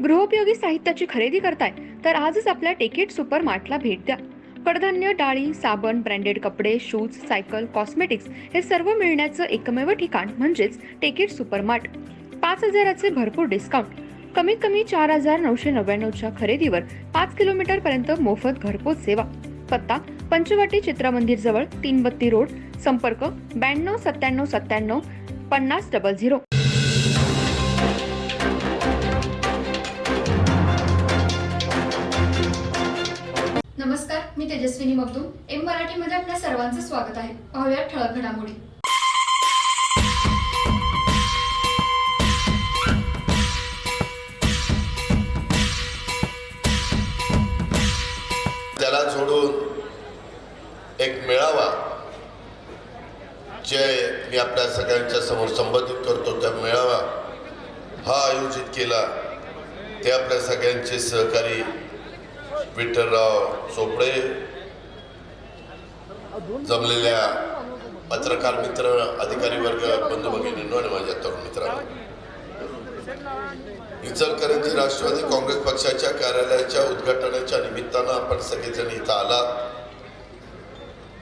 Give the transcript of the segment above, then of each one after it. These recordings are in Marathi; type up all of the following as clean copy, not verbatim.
गृहोपयोगी साहित्याची खरेदी करताय तर आजच आपल्या टेकेट सुपर मार्टला भेट द्या. कडधान्य, डाळी, साबण, ब्रँडेड कपडे, शूज, सायकल, कॉस्मेटिक्स हे सर्व मिळण्याचं एकमेव ठिकाण म्हणजेच टेकेट सुपर मार्ट. 5,000चे भरपूर डिस्काउंट. कमीत कमी 4,999च्या खरेदीवर 5 किलोमीटर पर्यंत मोफत घरपोच सेवा. पत्ता पंचवटी चित्रमंदिर जवळ, 332 रोड. संपर्क 92 97 97 5000. नमस्कार, मी तेजस्विनी मगदूम. एम मराठीमध्ये आपल्या सर्वांचं स्वागत आहे. पाहूया ठळक घडामोडी. त्याला जोडून एक मेळावा जे मी आपल्या सगळ्यांच्या समोर संबोधित करतो, त्या मेळावा हा आयोजित केला ते आपल्या सगळ्यांचे सहकारी विठ्ठलराव चोपडे, जमलेल्या पत्रकार मित्र, अधिकारी वर्ग, बंधू भगिनींनो आणि माझ्या तरुण मित्रांनो, इचलकरंजी राष्ट्रवादी काँग्रेस पक्षाच्या कार्यालयाच्या उद्घाटनाच्या निमित्तानं आपण सगळेजण इथं आलात,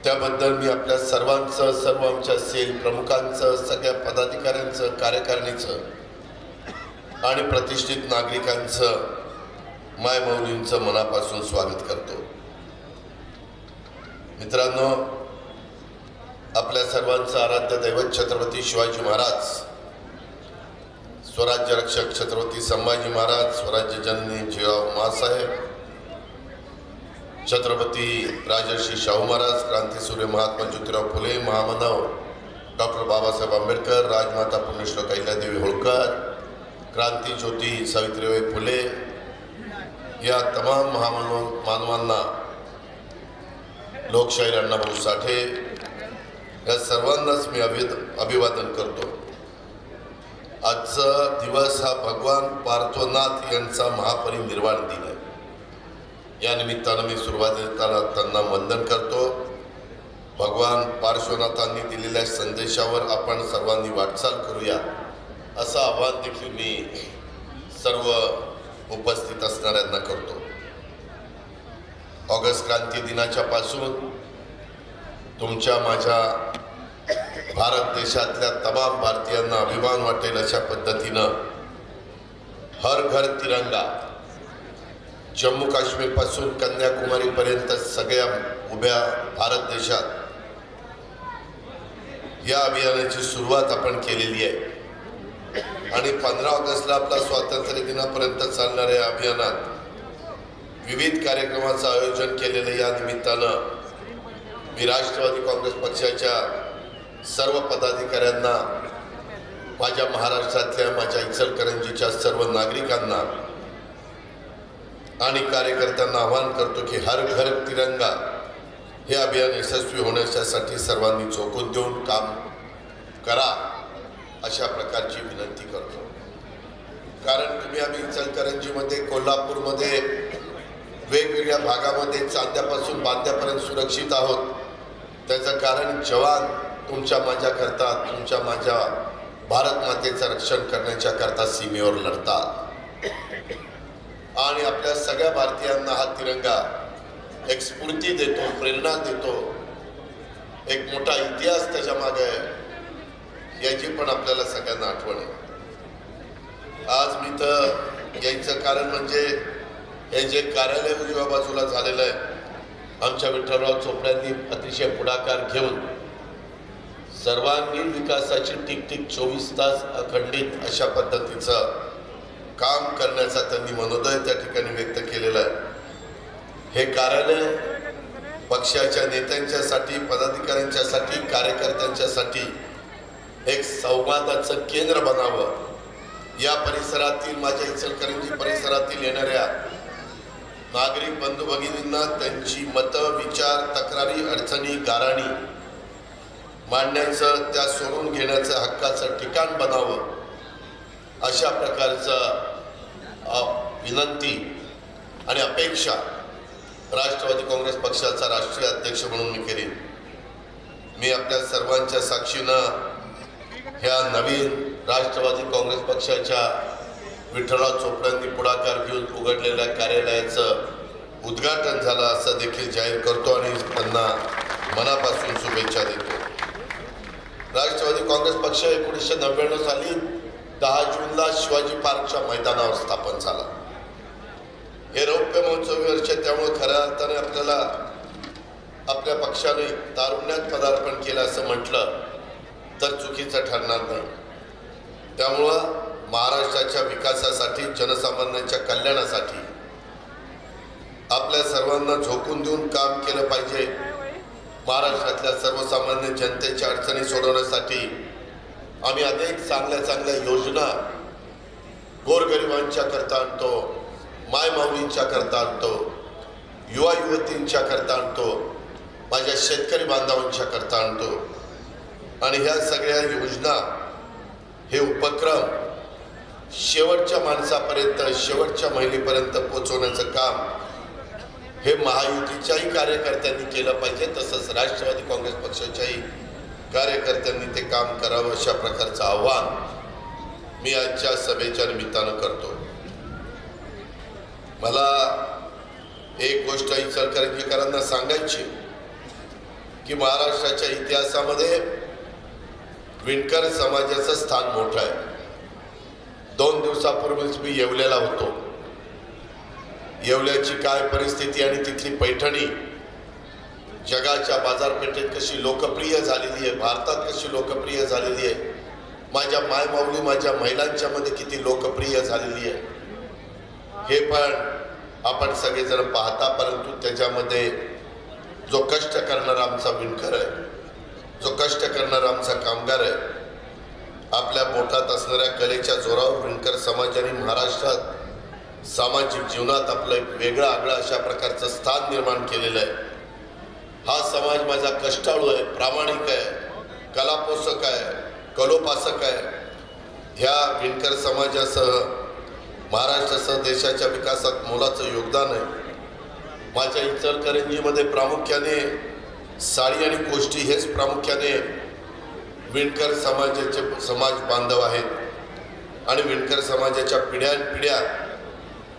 त्याबद्दल मी आपल्या सर्वांचं, सर्व आमच्या सेल प्रमुखांचं, सगळ्या पदाधिकाऱ्यांचं, कार्यकारिणीचं आणि प्रतिष्ठित नागरिकांचं, मायमौलींचं मनापासून स्वागत करतो. मित्रांनो, आपल्या सर्वांचं आराध्य दैवत छत्रपती शिवाजी महाराज, स्वराज्य रक्षक छत्रपती संभाजी महाराज, स्वराज्य जननी जिजाऊ माँसाहेब, छत्रपती राजर्षी शाहू महाराज, क्रांतीसूर्य महात्मा ज्योतिराव फुले, महामानव डॉक्टर बाबासाहेब आंबेडकर, राजमाता पुण्यश्लोक अहिल्यादेवी होळकर, क्रांती ज्योती सावित्रीबाई फुले या तमाम मानवांना, लोकशाहीर अण्णाभाऊ साठे या सर्वांनाच मी अभिवादन करतो. आजचा दिवस हा भगवान पार्थोनाथ यांचा महापरिनिर्वाण दिन आहे. या निमित्तानं मी सुरुवातीला त्यांना वंदन करतो. भगवान पार्श्वनाथांनी दिलेल्या संदेशावर आपण सर्वांनी वाटचाल करूया असं आवाहन देखील मी सर्व उपस्थित असणाऱ्यांना करतो. ऑगस्ट क्रांती दिनाच्या पासून तुमच्या माझ्या भारत देशातल्या तमाम भारतीयांना अभिमान वाटेल अशा पद्धतीनं हर घर तिरंगा, जम्मू काश्मीर पासून कन्याकुमारी पर्यंत सगळ्या उभ्या भारत देशात या अभियानाची सुरुवात आपण केलेली आहे आणि 15 ऑगस्टला आपला स्वातंत्र्य दिनापर्यंत चालणाऱ्या अभियानात विविध कार्यक्रमाचं आयोजन केलेलं. या निमित्तानं मी राष्ट्रवादी काँग्रेस पक्षाच्या सर्व पदाधिकाऱ्यांना, माझ्या महाराष्ट्रातल्या, माझ्या इचलकरंजीच्या सर्व नागरिकांना आणि कार्यकर्त्यांना आवाहन करतो की हर घर तिरंगा हे अभियान यशस्वी होण्यासाठी सर्वांनी चोकून देऊन काम करा अशा प्रकारची विनंती करतो. कारण तुम्ही आम्ही इचलकरंजीमध्ये, कोल्हापूरमध्ये, वेगवेगळ्या भागामध्ये चांद्यापासून बांद्यापर्यंत सुरक्षित आहोत. त्याचं कारण जवान तुमच्या माझ्याकरता, तुमच्या माझ्या भारत मातेचं रक्षण करण्याच्या करता सीमेवर लढतात आणि आपल्या सगळ्या भारतीयांना हा तिरंगा एक स्फूर्ती देतो, प्रेरणा देतो, एक मोठा इतिहास त्याच्या मागे याची पण आपल्याला सगळ्यांना आठवण आहे. आज मी तर यायचं कारण म्हणजे हे जे कार्यालय उजव्या बाजूला झालेलं आहे, आमच्या विठ्ठलराव चोपड्यांनी अतिशय पुढाकार घेऊन सर्वांगीण विकासाची टिकटिक 24 तास अखंडित अशा पद्धतीचं काम करण्याचा त्यांनी मनोदय त्या ठिकाणी व्यक्त केलेला आहे. हे कार्यालय पक्षाच्या नेत्यांच्यासाठी, पदाधिकाऱ्यांच्यासाठी, कार्यकर्त्यांच्यासाठी एक संवादाचं केंद्र बनावं. या परिसरातील, माझ्या इचलकरंजी परिसरातील येणाऱ्या नागरिक बंधू भगिनींना त्यांची मतं, विचार, तक्रारी, अडचणी, गाऱ्हाणी मांडण्याचं, त्या सोडून घेण्याचं हक्काचं ठिकाण बनावं अशा प्रकारचं विनंती आणि अपेक्षा राष्ट्रवादी काँग्रेस पक्षाचा राष्ट्रीय अध्यक्ष म्हणून मी करीन. मी आपल्या सर्वांच्या साक्षीनं ह्या नवीन राष्ट्रवादी काँग्रेस पक्षाच्या विठ्ठलराव चोपड्यांनी पुढाकार घेऊन उघडलेल्या कार्यालयाचं उद्घाटन झालं असं देखील जाहीर करतो आणि त्यांना मनापासून शुभेच्छा देतो. राष्ट्रवादी काँग्रेस पक्ष 1999 साली 10 जूनला शिवाजी पार्कच्या मैदानावर स्थापन झाला. हे रौप्य महोत्सवी वर्ष, त्यामुळे खऱ्या अर्थाने आपल्याला आपल्या पक्षाने तारुण्यात पदार्पण केलं असं म्हटलं तर चुकीचं ठरणार नाही. त्यामुळं महाराष्ट्राच्या विकासासाठी, जनसामान्यांच्या कल्याणासाठी आपल्या सर्वांना झोकून देऊन काम केलं पाहिजे. महाराष्ट्रातल्या सर्वसामान्य जनतेच्या अडचणी सोडवण्यासाठी आम्ही अनेक चांगल्या योजना गोरगरिबांच्या करता आणतो, मायमाऊलींच्या करता आणतो, युवा युवतींच्या करता आणतो, माझ्या शेतकरी बांधवांच्या करता आणतो. आणि ह्या सगळ्या योजना, हे उपक्रम शेवटच्या माणसापर्यंत, शेवटच्या महिलेपर्यंत पोहोचवण्याचं काम हे महायुतीच्याही कार्यकर्त्यांनी केलं पाहिजे. तसंच राष्ट्रवादी काँग्रेस पक्षाच्याही कार्यकर्त्यांनी ते काम करावं, अशा प्रकारचं आव्हान मी आजच्या सभेच्या निमित्तानं करतो. मला एक गोष्ट इचलकरंजीकरांना सांगायची की महाराष्ट्राच्या इतिहासामध्ये विणकर समाजाचं स्थान मोठं आहे. 2 दिवसापूर्वीच मी येवल्याला होतो. येवल्याची काय परिस्थिती आणि तिथली पैठणी जगाच्या बाजारपेठेत कशी लोकप्रिय झालेली आहे, भारतात कशी लोकप्रिय झालेली आहे, माझ्या मायमाऊली, माझ्या महिलांच्या मध्ये किती लोकप्रिय झालेली आहे, हे पण आपण सगळेजण पाहता. परंतु त्याच्यामध्ये जो कष्ट करणारा आमचा विणकर आहे, जो कष्ट करणारा आमचा कामगार आहे, आपल्या बोटात असणाऱ्या कलेच्या जोरावर विणकर समाजाने महाराष्ट्रात सामाजिक जीवनात आपलं एक वेगळं आगळं अशा प्रकारचं स्थान निर्माण केलेलं आहे. हा समाज माझा कष्टाळू आहे, प्रामाणिक आहे, कलापोषक आहे, कलोपासक आहे. ह्या विणकर समाजासह महाराष्ट्रासह देशाच्या विकासात मोलाचं योगदान आहे. माझ्या इचलकरंजीमध्ये प्रामुख्याने साडी आणि कोष्टी हेच प्रामुख्याने विणकर समाज बांधव आहेत. आणि विणकर समाजाच्या पिढ्यानपिढ्या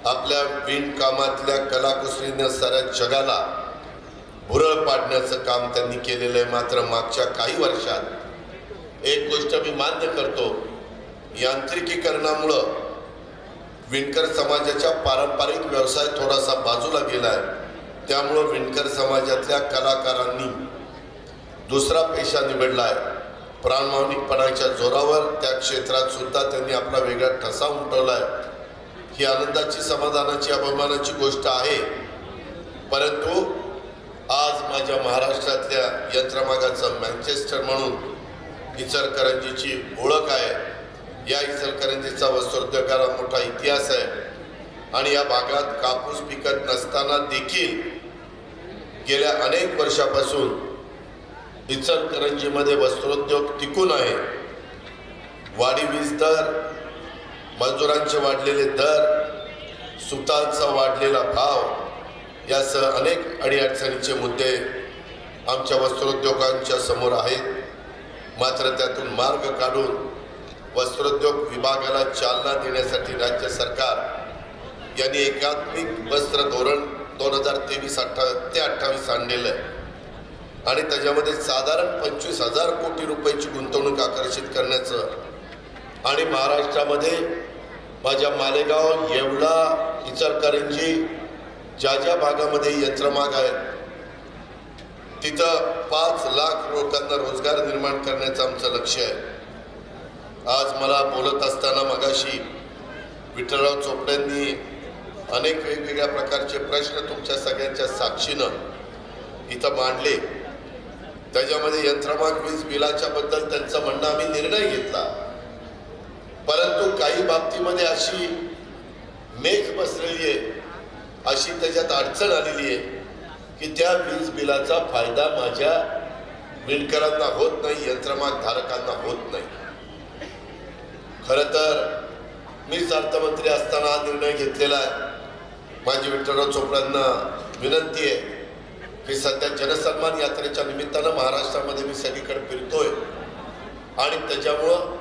आपल्या विणकामातल्या कलाकुसरीने साऱ्या जगाला भुरळ पाडण्याचं काम त्यांनी केलेलं आहे. मात्र मागच्या काही वर्षात एक गोष्ट मी मान्य करतो, यांत्रिकीकरणामुळं विणकर समाजाच्या पारंपरिक व्यवसाय थोडासा बाजूला गेला आहे. त्यामुळं विणकर समाजातल्या कलाकारांनी दुसरा पेशा निवडला आहे. प्रामाणिकपणाच्या जोरावर त्या क्षेत्रात सुद्धा त्यांनी आपला वेगळा ठसा उमटवला आहे. ही आनंदाची, समाधानाची, अभिमानाची गोष्ट आहे. परंतु आज माझ्या महाराष्ट्रातल्या यंत्रमागाचं मँचेस्टर म्हणून इचलकरंजीची ओळख आहे. या इचलकरंजीचा वस्त्रोद्योगाला मोठा इतिहास आहे. आणि या भागात कापूस पिकत नसताना देखील गेल्या अनेक वर्षापासून इचलकरंजीमध्ये वस्त्रोद्योग टिकून आहे. वाढी वीज दर, मजुरांचे वाढलेले दर, सुतांचा वाढलेला भाव यासह अनेक अडीअडचणीचे मुद्दे आमच्या वस्त्रोद्योगांच्या समोर आहेत. मात्र त्यातून मार्ग काढून वस्त्रोद्योग विभागाला चालना देण्यासाठी राज्य सरकार यांनी एकात्मिक वस्त्र धोरण 2023 ते 28 आणलेलं आहे. आणि त्याच्यामध्ये साधारण 25,000 कोटी रुपयाची गुंतवणूक आकर्षित करण्याचं आणि महाराष्ट्रामध्ये माझ्या मालेगाव, येवला, इचलकरंजी ज्या भागामध्ये यंत्रमाग आहेत तिथं 5 लाख लोकांना रोजगार निर्माण करण्याचं आमचं लक्ष आहे. आज मला बोलत असताना मगाशी विठ्ठलराव चोपड्यांनी अनेक वेगवेगळ्या प्रकारचे प्रश्न तुमच्या सगळ्यांच्या साक्षीनं इथं मांडले. त्याच्यामध्ये यंत्रमाग वीज बिलाच्या बद्दल त्यांचं म्हणणं आम्ही निर्णय घेतला. परंतु काही बाबतीमध्ये अशी मेघ बसलेली आहे, अशी त्याच्यात अडचण आलेली आहे की त्या वीज बिलाचा फायदा माझ्या विणकरांना होत नाही, यंत्रमाग धारकांना होत नाही. खरं तर मीच अर्थमंत्री असताना हा निर्णय घेतलेला आहे. माझी विठ्ठलराव चोपड्यांना विनंती आहे की सध्या जनसन्मान यात्रेच्या निमित्तानं महाराष्ट्रामध्ये मी सगळीकडे फिरतोय आणि त्याच्यामुळं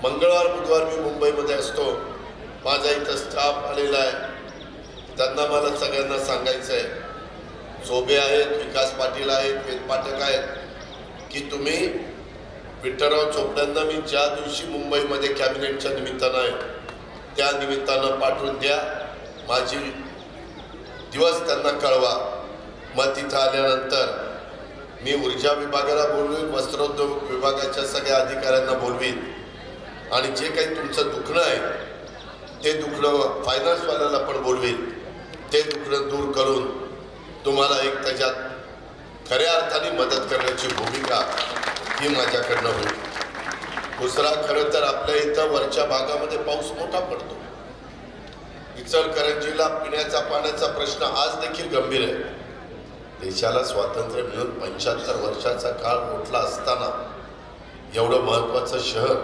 मंगळवार बुधवार मी मुंबईमध्ये असतो माझा इथं स्टाफ आलेला आहे, त्यांना मला सगळ्यांना सांगायचं आहे, चोबे आहेत, विकास पाटील आहेत, वेद पाठक आहेत, की तुम्ही विठ्ठलराव चोपड्यांना मी ज्या दिवशी मुंबईमध्ये कॅबिनेटच्या निमित्तानं आहे त्या निमित्तानं पाठवून द्या, माझी दिवस त्यांना कळवा. मग तिथं आल्यानंतर मी ऊर्जा विभागाला बोलवीन, वस्त्रोद्योग विभागाच्या सगळ्या अधिकाऱ्यांना बोलवीन आणि जे काही तुमचं दुखणं आहे ते दुखणं फायनान्सवाल्याला पण बोलवीन, ते दुखणं दूर करून तुम्हाला एक त्याच्यात खऱ्या अर्थाने मदत करण्याची भूमिका ही माझ्याकडनं होईल. दुसरा, खरं तर आपल्या इथं वरच्या भागामध्ये पाऊस मोठा पडतो. इचलकरंजीला पिण्याचा पाण्याचा प्रश्न आज देखील गंभीर आहे. देशाला स्वातंत्र्य मिळून 75 वर्षाचा काळ मोठला असताना एवढं महत्त्वाचं शहर,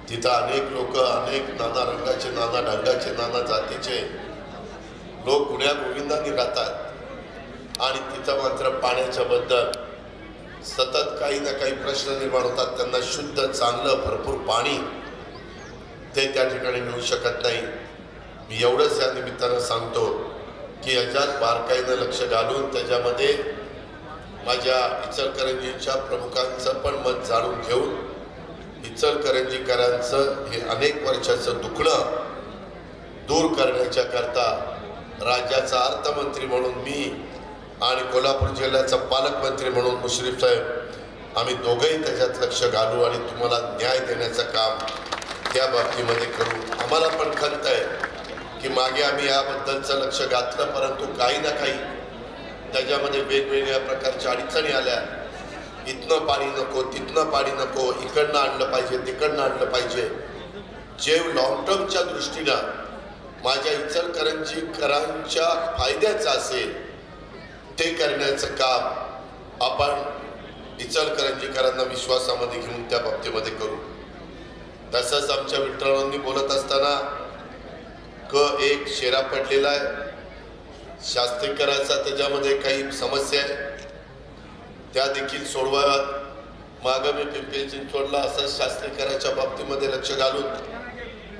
तिथं अनेक लोक, अनेक नाना रंगाचे, नाना ढंगाचे, नाना जातीचे लोक गुण्या गोविंदाने राहतात आणि तिथं मात्र पाण्याच्या बद्दल सतत काही ना काही प्रश्न निर्माण होतात. त्यांना शुद्ध, चांगलं, भरपूर पाणी ते त्या ठिकाणी मिळू शकत नाही. मी एवढंच या निमित्तानं सांगतो की याच्यात बारकाईनं लक्ष घालून त्याच्यामध्ये माझ्या इचलकरंजीच्या प्रमुखांचं पण मत जाणून घेऊन इचलकरंजीकरांचं हे अनेक वर्षाचं दुखणं दूर करण्याच्या करता राज्याचा अर्थमंत्री म्हणून मी आणि कोल्हापूर जिल्ह्याचा पालकमंत्री म्हणून मुश्रीफ साहेब आम्ही दोघंही त्याच्यात लक्ष घालू आणि तुम्हाला न्याय देण्याचं काम त्या बाबतीमध्ये करू. आम्हाला पण खंत आहे की मागे आम्ही याबद्दलचं लक्ष घातलं, परंतु काही ना काही त्याच्यामध्ये वेगवेगळ्या प्रकारच्या अडचणी आल्या. इथनं पाणी नको, तिथनं पाणी नको, इकडनं आणलं पाहिजे, तिकडनं आणलं पाहिजे. जे लॉंग टर्मच्या दृष्टीनं माझ्या इचलकरंजीकरांच्या फायद्याचं असेल ते करण्याचं काम आपण इचलकरंजीकरांना विश्वासामध्ये घेऊन त्या बाबतीमध्ये करू. तसंच आमच्या विठ्ठलरावांनी बोलत असताना एक शेरा पडलेला आहे, शास्त्रीकरांचा त्याच्यामध्ये काही समस्या आहे त्या देखील सोडवाव्यात. मागं मी पिंपरी चिंचवडला असं शास्त्रीकराच्या बाबतीमध्ये लक्ष घालून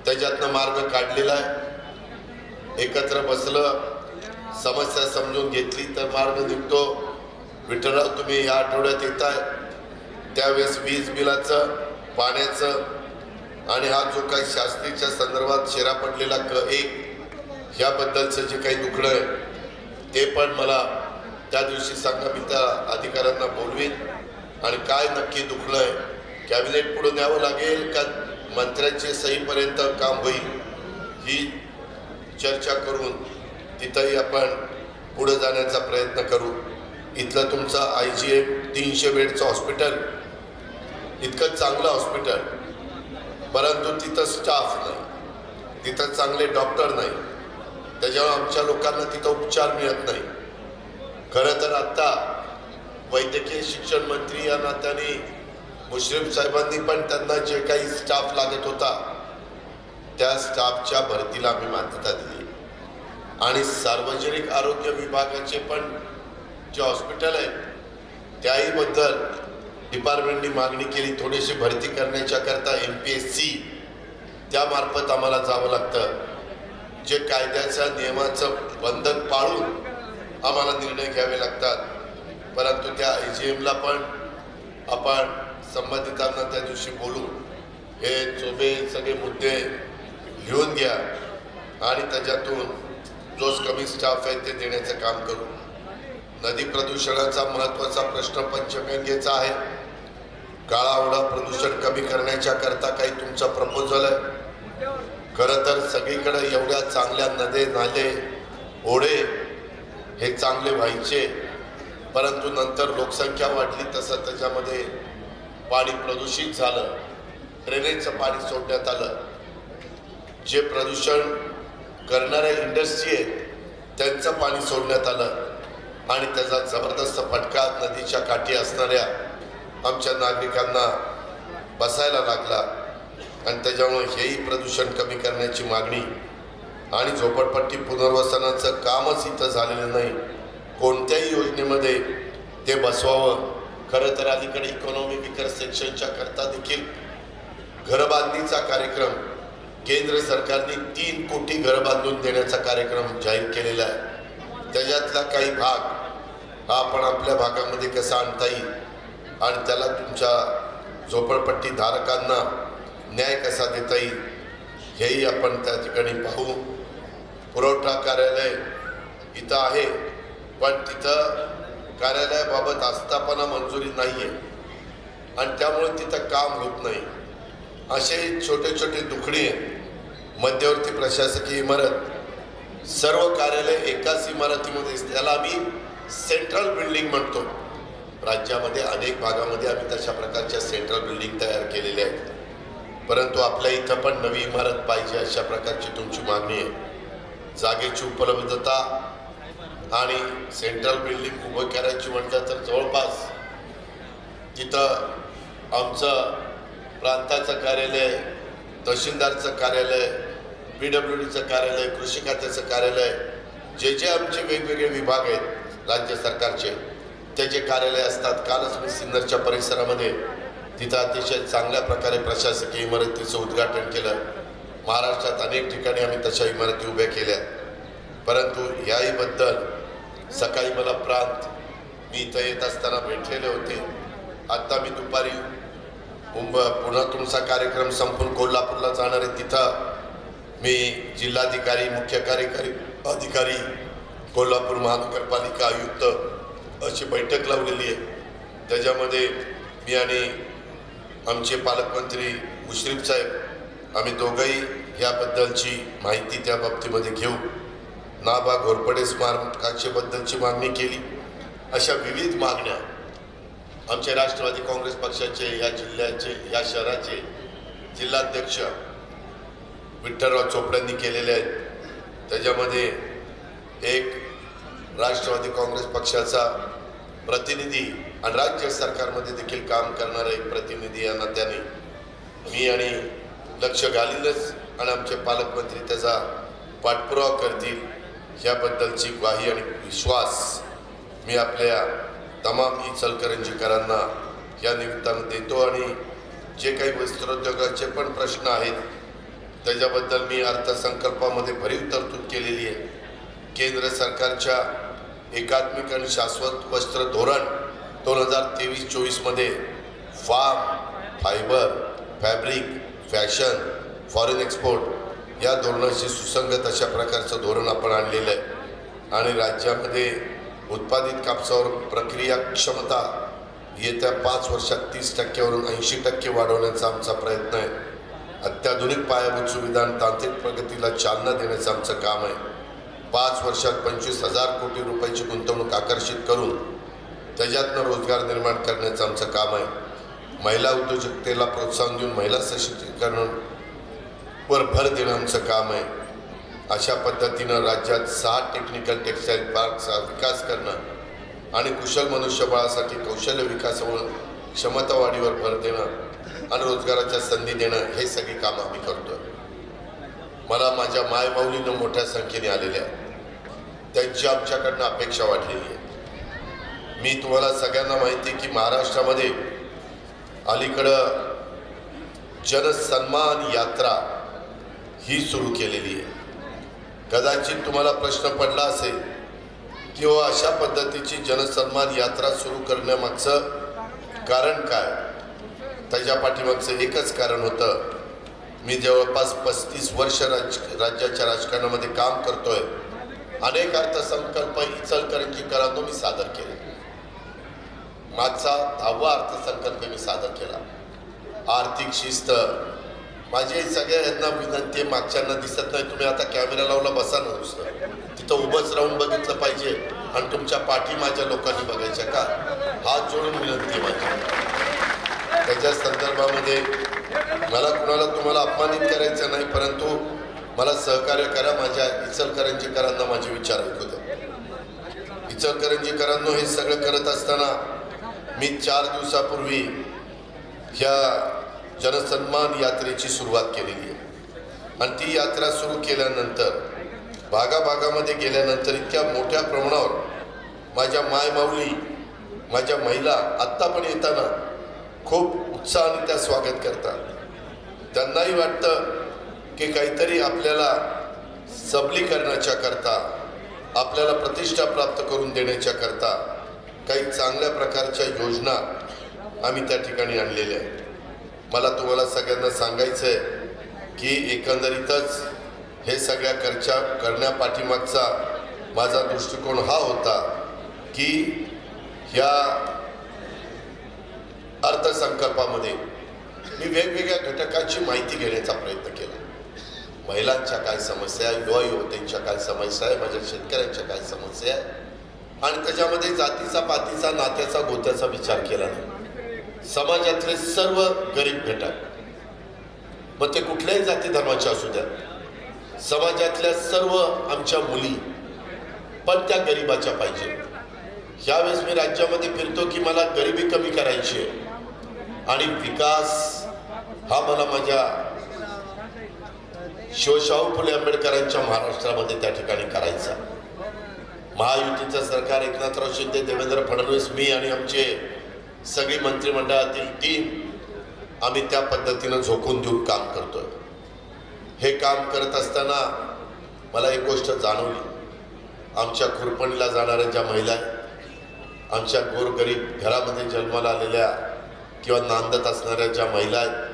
त्याच्यातनं मार्ग काढलेला आहे. एकत्र बसलं, समस्या समजून घेतली तर मार्ग निघतो. विठ्ठलराव तुम्ही या आठवड्यात येताय त्यावेळेस वीज बिलाचं, पाण्याचं आणि हा जो काही शास्त्रीच्या संदर्भात शेरा पडलेला ह्याबद्दलचं जे काही दुखणं आहे ते पण मला त्या दिवशी सांगा. मी त्या अधिकाऱ्यांना बोलवीन आणि काय नक्की दुखणं आहे, कॅबिनेट पुढे न्यावं लागेल का मंत्र्यांचे सहीपर्यंत काम होईल ही चर्चा करून तिथंही आपण पुढे जाण्याचा प्रयत्न करू. इथलं तुमचं IGM 300 बेडचं हॉस्पिटल, इतकं चांगलं हॉस्पिटल, परंतु तिथं स्टाफ नाही, तिथं चांगले डॉक्टर नाही, त्याच्यामुळे आमच्या लोकांना तिथं उपचार मिळत नाही. खरं तर आत्ता वैद्यकीय शिक्षण मंत्री या नात्याने मुश्रीफ साहेबांनी पण त्यांना जे काही स्टाफ लागत होता त्या स्टाफच्या भरतीला आम्ही मान्यता दिली आणि सार्वजनिक आरोग्य विभागाचे पण जे हॉस्पिटल आहेत त्याही बद्दल डिपार्टमेंटनी मागणी केली, थोडीशी भरती करण्याच्या करता MPSC त्यामार्फत आम्हाला जावं लागतं. जे कायद्याच्या नियमाचं बंधन पाळून आम्हाला निर्णय घ्यावे लागतात. परंतु त्या IGMला पण आपण संबंधितांना त्या दिवशी बोलू, हे चोबे सगळे मुद्दे लिहून घ्या आणि त्याच्यातून जोच कमी स्टाफ आहे ते देण्याचं काम करू. नदी प्रदूषणाचा महत्त्वाचा प्रश्न पंचगंगेचा आहे. काळाओढा प्रदूषण कमी करण्याच्या करता काही तुमचा प्रपोजल आहे. खरं तर सगळीकडे एवढ्या चांगल्या नदे, नाले, ओढे हे चांगले व्हायचे, परंतु नंतर लोकसंख्या वाढली तसं त्याच्यामध्ये पाणी प्रदूषित झालं, ड्रेनेजचं पाणी सोडण्यात आलं. जे प्रदूषण करणाऱ्या इंडस्ट्री आहेत त्यांचं पाणी सोडण्यात आलं आणि त्याचा जबरदस्त फटका नदीच्या काठी असणाऱ्या आमच्या नागरिकांना बसायला लागला आणि त्याच्यामुळे हेही प्रदूषण कमी करण्याची मागणी आणि झोपडपट्टी पुनर्वसनाचं कामच इथं झालेलं नाही. कोणत्याही योजनेमध्ये ते बसवावं. खरं तर अलीकडे इकॉनॉमी विकर सेक्शनच्या करता देखील घरबांधणीचा कार्यक्रम केंद्र सरकारने 3 कोटी घरं बांधून देण्याचा कार्यक्रम जाहीर केलेला आहे. त्याच्यातला काही भाग हा आपण आपल्या भागामध्ये कसा आणता येईल आणि त्याला तुमच्या झोपडपट्टी धारकांना न्याय कसा देता येईल हेही आपण त्या ठिकाणी पाहू. पुरवठा कार्यालय इथं आहे, पण तिथं कार्यालयाबाबत आस्थापना मंजुरी नाही आहे आणि त्यामुळे तिथं काम होत नाही. असे छोटे छोटे दुखणे, मध्यवर्ती प्रशासकीय इमारत, सर्व कार्यालय एकाच इमारतीमध्ये, त्याला आम्ही सेंट्रल बिल्डिंग म्हणतो. राज्यामध्ये अनेक भागामध्ये आम्ही तशा प्रकारच्या सेंट्रल बिल्डिंग तयार केलेल्या आहेत, परंतु आपल्या इथं पण नवी इमारत पाहिजे अशा प्रकारची तुमची मागणी आहे. जागेची उपलब्धता आणि सेंट्रल बिल्डिंग उभं करायची म्हटलं तर जवळपास तिथं आमचं प्रांताचं कार्यालय, तहसीलदारचं कार्यालय, PWDचं कार्यालय, कृषी खात्याचं कार्यालय, जे आमचे वेगवेगळे विभाग आहेत राज्य सरकारचे त्याचे कार्यालय असतात. कालच मी सिन्नरच्या परिसरामध्ये तिथं अतिशय चांगल्या प्रकारे प्रशासकीय इमारतीचं उद्घाटन केलं. महाराष्ट्रात अनेक ठिकाणी आम्ही तशा इमारती उभ्या केल्या, परंतु याहीबद्दल सकाळी मला मी इथं येत असताना भेटलेले होते. आत्ता मी दुपारी पुन्हा तुमचा कार्यक्रम संपून कोल्हापूरला जाणार आहे. तिथं मी जिल्हाधिकारी, मुख्य कार्यकारी अधिकारी, कोल्हापूर महानगरपालिका आयुक्त अशी बैठक लावलेली आहे. त्याच्यामध्ये मी आणि आमचे पालकमंत्री मुश्रीफ साहेब आम्ही दोघंही याबद्दलची माहिती त्या बाबतीमध्ये घेऊ. नाबा घोरपडे स्मारकाबद्दलची मागणी केली. अशा विविध मागण्या आमचे राष्ट्रवादी काँग्रेस पक्षाचे या जिल्ह्याचे, या शहराचे जिल्हाध्यक्ष विठ्ठलराव चोपड्यांनी केलेल्या आहेत. त्याच्यामध्ये एक राष्ट्रवादी काँग्रेस पक्षाचा प्रतिनिधी आणि राज्य सरकारमध्ये देखील काम करणारा एक प्रतिनिधी या नात्याने मी आणि लक्ष घालीलच आणि आमचे पालकमंत्री त्याचा पाठपुरावा करतील याबद्दलची ग्वाही आणि विश्वास मी आपल्या तमाम इचलकरंजीकरांना या निमित्तानं देतो. आणि जे काही वस्त्रोद्योगाचे पण प्रश्न आहेत त्याच्याबद्दल मी अर्थसंकल्पामध्ये भरीव तरतूद केलेली आहे. केंद्र सरकारच्या एकात्मिक आणि शाश्वत वस्त्र धोरण 2023-24 मध्ये farm, fibre, fabric, fashion, foreign export या धोरणाशी सुसंगत अशा प्रकारचं धोरण आपण आणलेलं आहे. आणि राज्यामध्ये उत्पादित कापसावर प्रक्रिया क्षमता येत्या 5 वर्षात 30% 80% वाढवण्याचा आमचा प्रयत्न आहे. अत्याधुनिक पायाभूत सुविधा आणि तांत्रिक प्रगतीला चालना देण्याचं आमचं काम आहे. 5 वर्षात 25,000 कोटी रुपयाची गुंतवणूक आकर्षित करून त्याच्यातनं रोजगार निर्माण करण्याचं आमचं काम आहे. महिला उद्योजकतेला प्रोत्साहन देऊन महिला सशक्तीकरणावर भर देणं आमचं काम आहे. अशा पद्धतीनं राज्यात 6 टेक्निकल टेक्सटाईल पार्कचा विकास करणं आणि कुशल मनुष्यबळासाठी कौशल्य विकासावर क्षमता वाढीवर भर देणं आणि रोजगाराच्या संधी देणं हे सगळी कामं आम्ही करतोय. मला माझ्या मायमाऊलीनं मोठ्या संख्येने आलेल्या त्यांची आमच्याकडनं अपेक्षा वाढलेली आहे. मी तुम्हाला सगळ्यांना माहिती आहे की महाराष्ट्रामध्ये अलीकडं जनसन्मान यात्रा ही सुरू केलेली आहे. कदाचित तुम्हाला प्रश्न पडला असेल की अशा पद्धतीची जनसन्मान यात्रा सुरू करण्यामागचं कारण काय. त्याच्या पाठीमागचं एकच कारण होतं. मी जवळपास 35 वर्ष राज्याच्या राजकारणामध्ये काम करतोय. अनेक अर्थसंकल्प इचलकरंजीकरांना मी सादर केले. मागचा 10वा अर्थसंकल्प मी सादर केला. आर्थिक शिस्त माझी सगळ्या यांना विनंती आहे, मागच्यांना दिसत नाही. तुम्ही आता कॅमेरा लावला बसा ना, नुसतं तिथं उभंच राहून बघितलं पाहिजे आणि तुमच्या पाठी माझ्या लोकांनी बघायच्या का, हात जोडून विनंती माझी. त्याच्या संदर्भामध्ये मला कुणाला तुम्हाला अपमानित करायचं नाही, परंतु मला सहकार्य करा. माझ्या इचलकरंजीकरांना माझे विचार ऐकू द्या. इचलकरंजीकरांनो, हे सगळं करत असताना मी 4 दिवसापूर्वी ह्या जनसन्मान यात्रेची सुरुवात केलेली आहे. आणि ती यात्रा सुरू केल्यानंतर भागाभागामध्ये गेल्यानंतर इतक्या मोठ्या प्रमाणावर माझ्या मायमाऊली, माझ्या महिला आत्ता पण येताना खूप उत्साहाने त्या स्वागत करतात. त्यांनाही वाटतं की काहीतरी आपल्याला सबलीकरणाच्या करता, आपल्याला प्रतिष्ठा प्राप्त करून देण्याच्या करता काही चांगल्या प्रकारच्या योजना आम्ही त्या ठिकाणी आणलेल्या आहेत. मला तुम्हाला सगळ्यांना सांगायचं आहे की एकंदरीतच हे सगळ्या करण्यापाठीमागचा माझा दृष्टिकोन हा होता की ह्या अर्थसंकल्पामध्ये मी वेगवेगळ्या घटकाची माहिती घेण्याचा प्रयत्न केला. महिलांच्या काय समस्या आहे, युवा युवतींच्या काय समस्या आहे, माझ्या शेतकऱ्यांच्या काय समस्या आहे, आणि त्याच्यामध्ये जातीचा पातीचा नात्याचा गोत्याचा विचार केला नाही. समाजातले सर्व गरीब घटक, मग ते कुठल्याही जाती धर्माचे असू द्या, समाजातल्या सर्व आमच्या मुली पण त्या गरिबाच्या पाहिजे. ह्यावेळेस मी राज्यामध्ये फिरतो की मला गरिबी कमी करायची आहे आणि विकास हा मला माझ्या शिवशाहू फुले आंबेडकरांच्या महाराष्ट्रामध्ये त्या ठिकाणी करायचा. महायुतीचं सरकार एकनाथराव शिंदे, देवेंद्र फडणवीस, मी आणि आमचे सगळी मंत्रिमंडळातील टीम आम्ही त्या पद्धतीनं झोकून देऊन काम करतोय. हे काम करत असताना मला एक गोष्ट जाणवली. आमच्या खुरपणीला जाणाऱ्या ज्या महिला आहेत, आमच्या गोरगरीब घरामध्ये जन्माला आलेल्या किंवा नांदत असणाऱ्या ज्या महिला आहेत,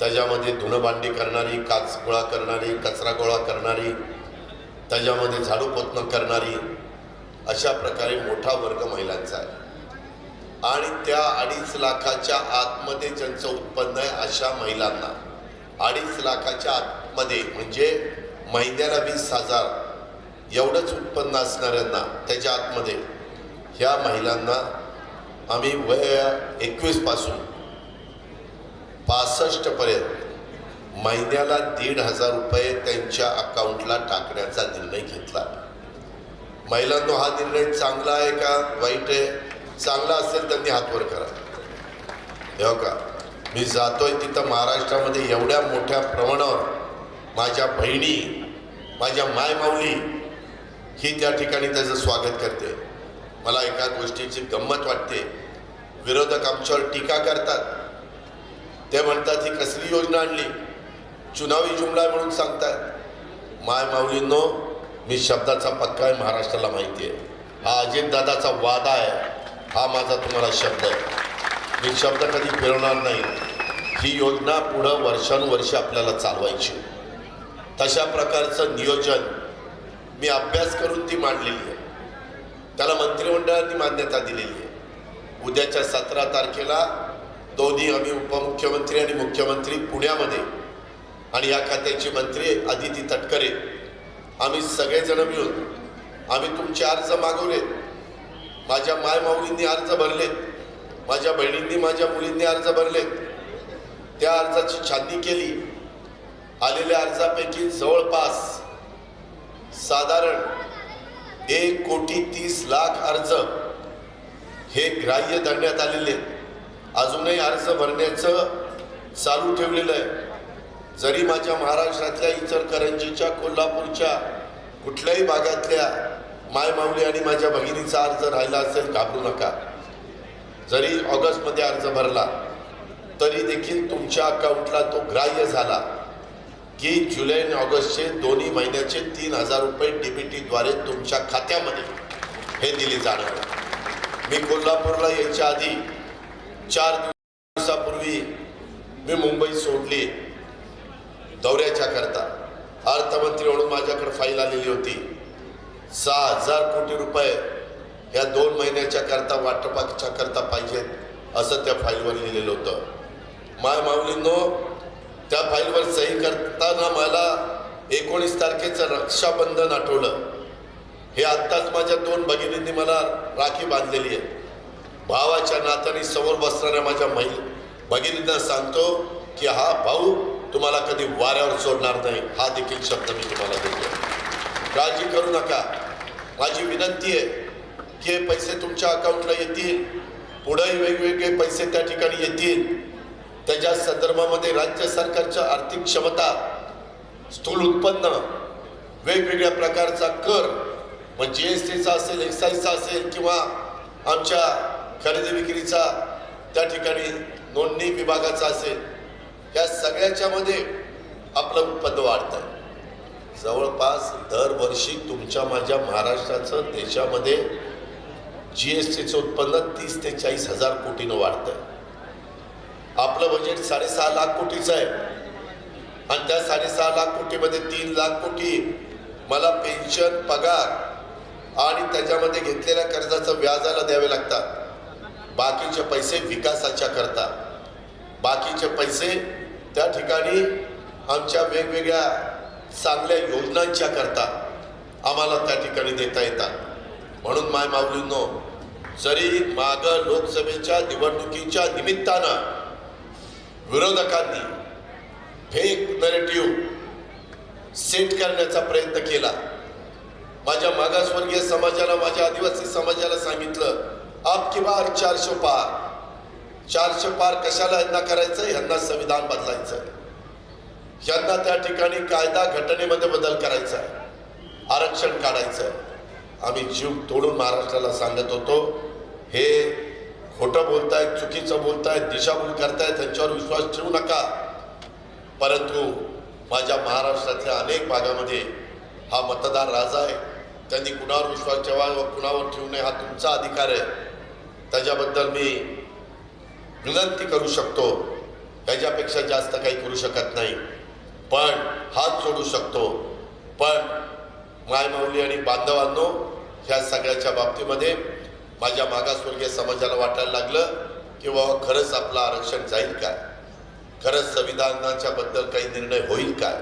त्याच्यामध्ये धुणं भांडी करणारी, काच गोळा करणारी, कचरा गोळा करणारी, त्याच्यामध्ये झाडू पोतणं करणारी, अशा प्रकारे मोठा वर्ग महिलांचा आहे. आणि त्या 2.5 लाखाच्या आतमध्ये ज्यांचं उत्पन्न आहे अशा महिलांना, 2.5 लाखाच्या आतमध्ये म्हणजे महिन्याला 20,000 एवढंच उत्पन्न असणाऱ्यांना, त्याच्या आतमध्ये ह्या महिलांना आम्ही वय 21 पासून 65 पर्यंत महिन्याला 1,500 रुपये त्यांच्या अकाउंटला टाकण्याचा निर्णय घेतला. महिलांनो, हा निर्णय चांगला आहे का वाईट आहे? चांगला असेल त्यांनी हात वर करा. हे का, मी जातोय तिथं महाराष्ट्रामध्ये एवढ्या मोठ्या प्रमाणावर माझ्या बहिणी, माझ्या मायमाऊली ही त्या ठिकाणी त्याचं स्वागत करते. मला एका गोष्टीची गंमत वाटते. विरोधक आमच्यावर टीका करतात. ते म्हणतात ही कसली योजना आणली, चुनावी जुमला म्हणून सांगतात. मायमाऊलींनो, मी शब्दाचा पक्का आहे, महाराष्ट्राला माहिती आहे. हा अजितदादाचा वादा आहे, हा माझा तुम्हाला शब्द आहे. मी शब्द कधी फिरवणार नाही. ही योजना पुढं वर्षानुवर्षे आपल्याला चालवायची. तशा प्रकारचं नियोजन मी अभ्यास करून ती मांडलेली आहे. त्याला मंत्रिमंडळाने मान्यता दिलेली आहे. उद्याच्या 17 तारखेला दोन्ही आम्ही उपमुख्यमंत्री आणि मुख्यमंत्री पुण्यामध्ये आणि या खात्याची मंत्री अदिती तटकरे आम्ही सगळेजण मिळून आम्ही तुमचे अर्ज मागवलेत. माझ्या मायमाऊलींनी अर्ज भरलेत, माझ्या बहिणींनी, माझ्या मुलींनी अर्ज भरलेत. त्या अर्जाची छाननी केली. आलेल्या अर्जापैकी जवळपास साधारण 1,30,00,000 अर्ज हे ग्राह्य धरण्यात आलेले. अजूनही अर्ज भरण्याचं चालू ठेवलेलं आहे. जरी माझ्या महाराष्ट्रातल्या इचलकरंजीच्या, कोल्हापूरच्या कुठल्याही भागातल्या मायमाऊली आणि माझ्या भगिनीचा अर्ज राहिला असेल, घाबरू नका. जरी ऑगस्टमध्ये अर्ज भरला तरी देखील तुमच्या अकाउंटला तो ग्राह्य झाला की जुलै आणि ऑगस्टचे दोन्ही महिन्याचे 3,000 रुपये DBTद्वारे तुमच्या खात्यामध्ये हे दिले जाणार. मी कोल्हापूरला यायच्या आधी 4 दिवसापूर्वी मी मुंबई सोडली दौऱ्याच्या करता. अर्थमंत्री म्हणून माझ्याकडे फाईल आलेली होती. 6,000 कोटी रुपये या 2 महिन्याच्या करता वाटपाच्या करता पाहिजेत असं त्या फाईलवर लिहिलेलं होतं. मायमाऊलींनो, त्या फाईलवर सही करताना मला 19 तारखेचं रक्षाबंधन आठवलं. हे आत्ताच माझ्या 2 भगिनींनी मला राखी बांधलेली आहे. भावाच्या नात्याने समोर बसणाऱ्या माझ्या भगिनींना सांगतो की हा भाऊ तुम्हाला कधी वाऱ्यावर सोडणार नाही, हा देखील शब्द मी तुम्हाला देतो. काळजी करू नका. माझी विनंती आहे की हे पैसे तुमच्या अकाउंटला येतील. पुढेही वेगवेगळे पैसे त्या ठिकाणी येतील. त्याच्या संदर्भामध्ये राज्य सरकारच्या आर्थिक क्षमता, स्थूल उत्पन्न, वेगवेगळ्या प्रकारचा कर, मग GSTचा असेल, एक्साईजचा असेल किंवा आमच्या खरेदी विक्रीचा त्या ठिकाणी नोंदणी विभागाचा असेल, या सगळ्याच्या मध्ये आपलं उत्पन्न वाढतंय. जवळपास दरवर्षी तुमच्या माझ्या महाराष्ट्राचं देशामध्ये GSTचं उत्पन्न 30 ते 40 हजार कोटीनं वाढतंय. आपलं बजेट 6.5 लाख कोटीचं आहे आणि त्या 6.5 लाख कोटीमध्ये 3 लाख कोटी मला पेन्शन, पगार आणि त्याच्यामध्ये घेतलेल्या कर्जाचं व्याजाला द्यावे लागतात. बाकीचे पैसे विकासाच्या करता, बाकीचे पैसे त्या ठिकाणी आमच्या वेगवेगळ्या चांगल्या योजनांच्या करता आम्हाला त्या ठिकाणी देता येतात. म्हणून माय माऊलींनो, जरी मागं लोकसभेच्या निवडणुकीच्या निमित्तानं विरोधकांनी फेक नरेटिव्ह सेट करण्याचा प्रयत्न केला, माझ्या मागासवर्गीय समाजाला, माझ्या आदिवासी समाजाला सांगितलं, आप की बार 400 पार. 400 पार कशाला यांना करायचं? यांना संविधान बदलायचं, यांना त्या ठिकाणी कायदा घटनेमध्ये बदल करायचा, आरक्षण काढायचं. आम्ही जीव तोडून महाराष्ट्राला सांगत होतो, हे खोटं बोलतायत, चुकीचं बोलतायत, दिशाभूल करतायत, त्यांच्यावर विश्वास ठेवू नका. परंतु माझ्या महाराष्ट्रातल्या अनेक भागामध्ये हा मतदार राजा आहे. त्यांनी कुणावर विश्वास ठेवावा, कुणावर ठेवू नये, हा तुमचा अधिकार आहे. त्याच्याबद्दल मी विनंती करू शकतो, ह्याच्यापेक्षा जास्त काही करू शकत नाही, पण हात जोडू शकतो. पण मायमाऊली आणि बांधवांनो, ह्या सगळ्याच्या बाबतीमध्ये माझ्या मागासवर्गीय समाजाला वाटायला लागलं की बाबा खरंच आपलं आरक्षण जाईल काय, खरंच संविधानाच्या बद्दल काही निर्णय होईल काय.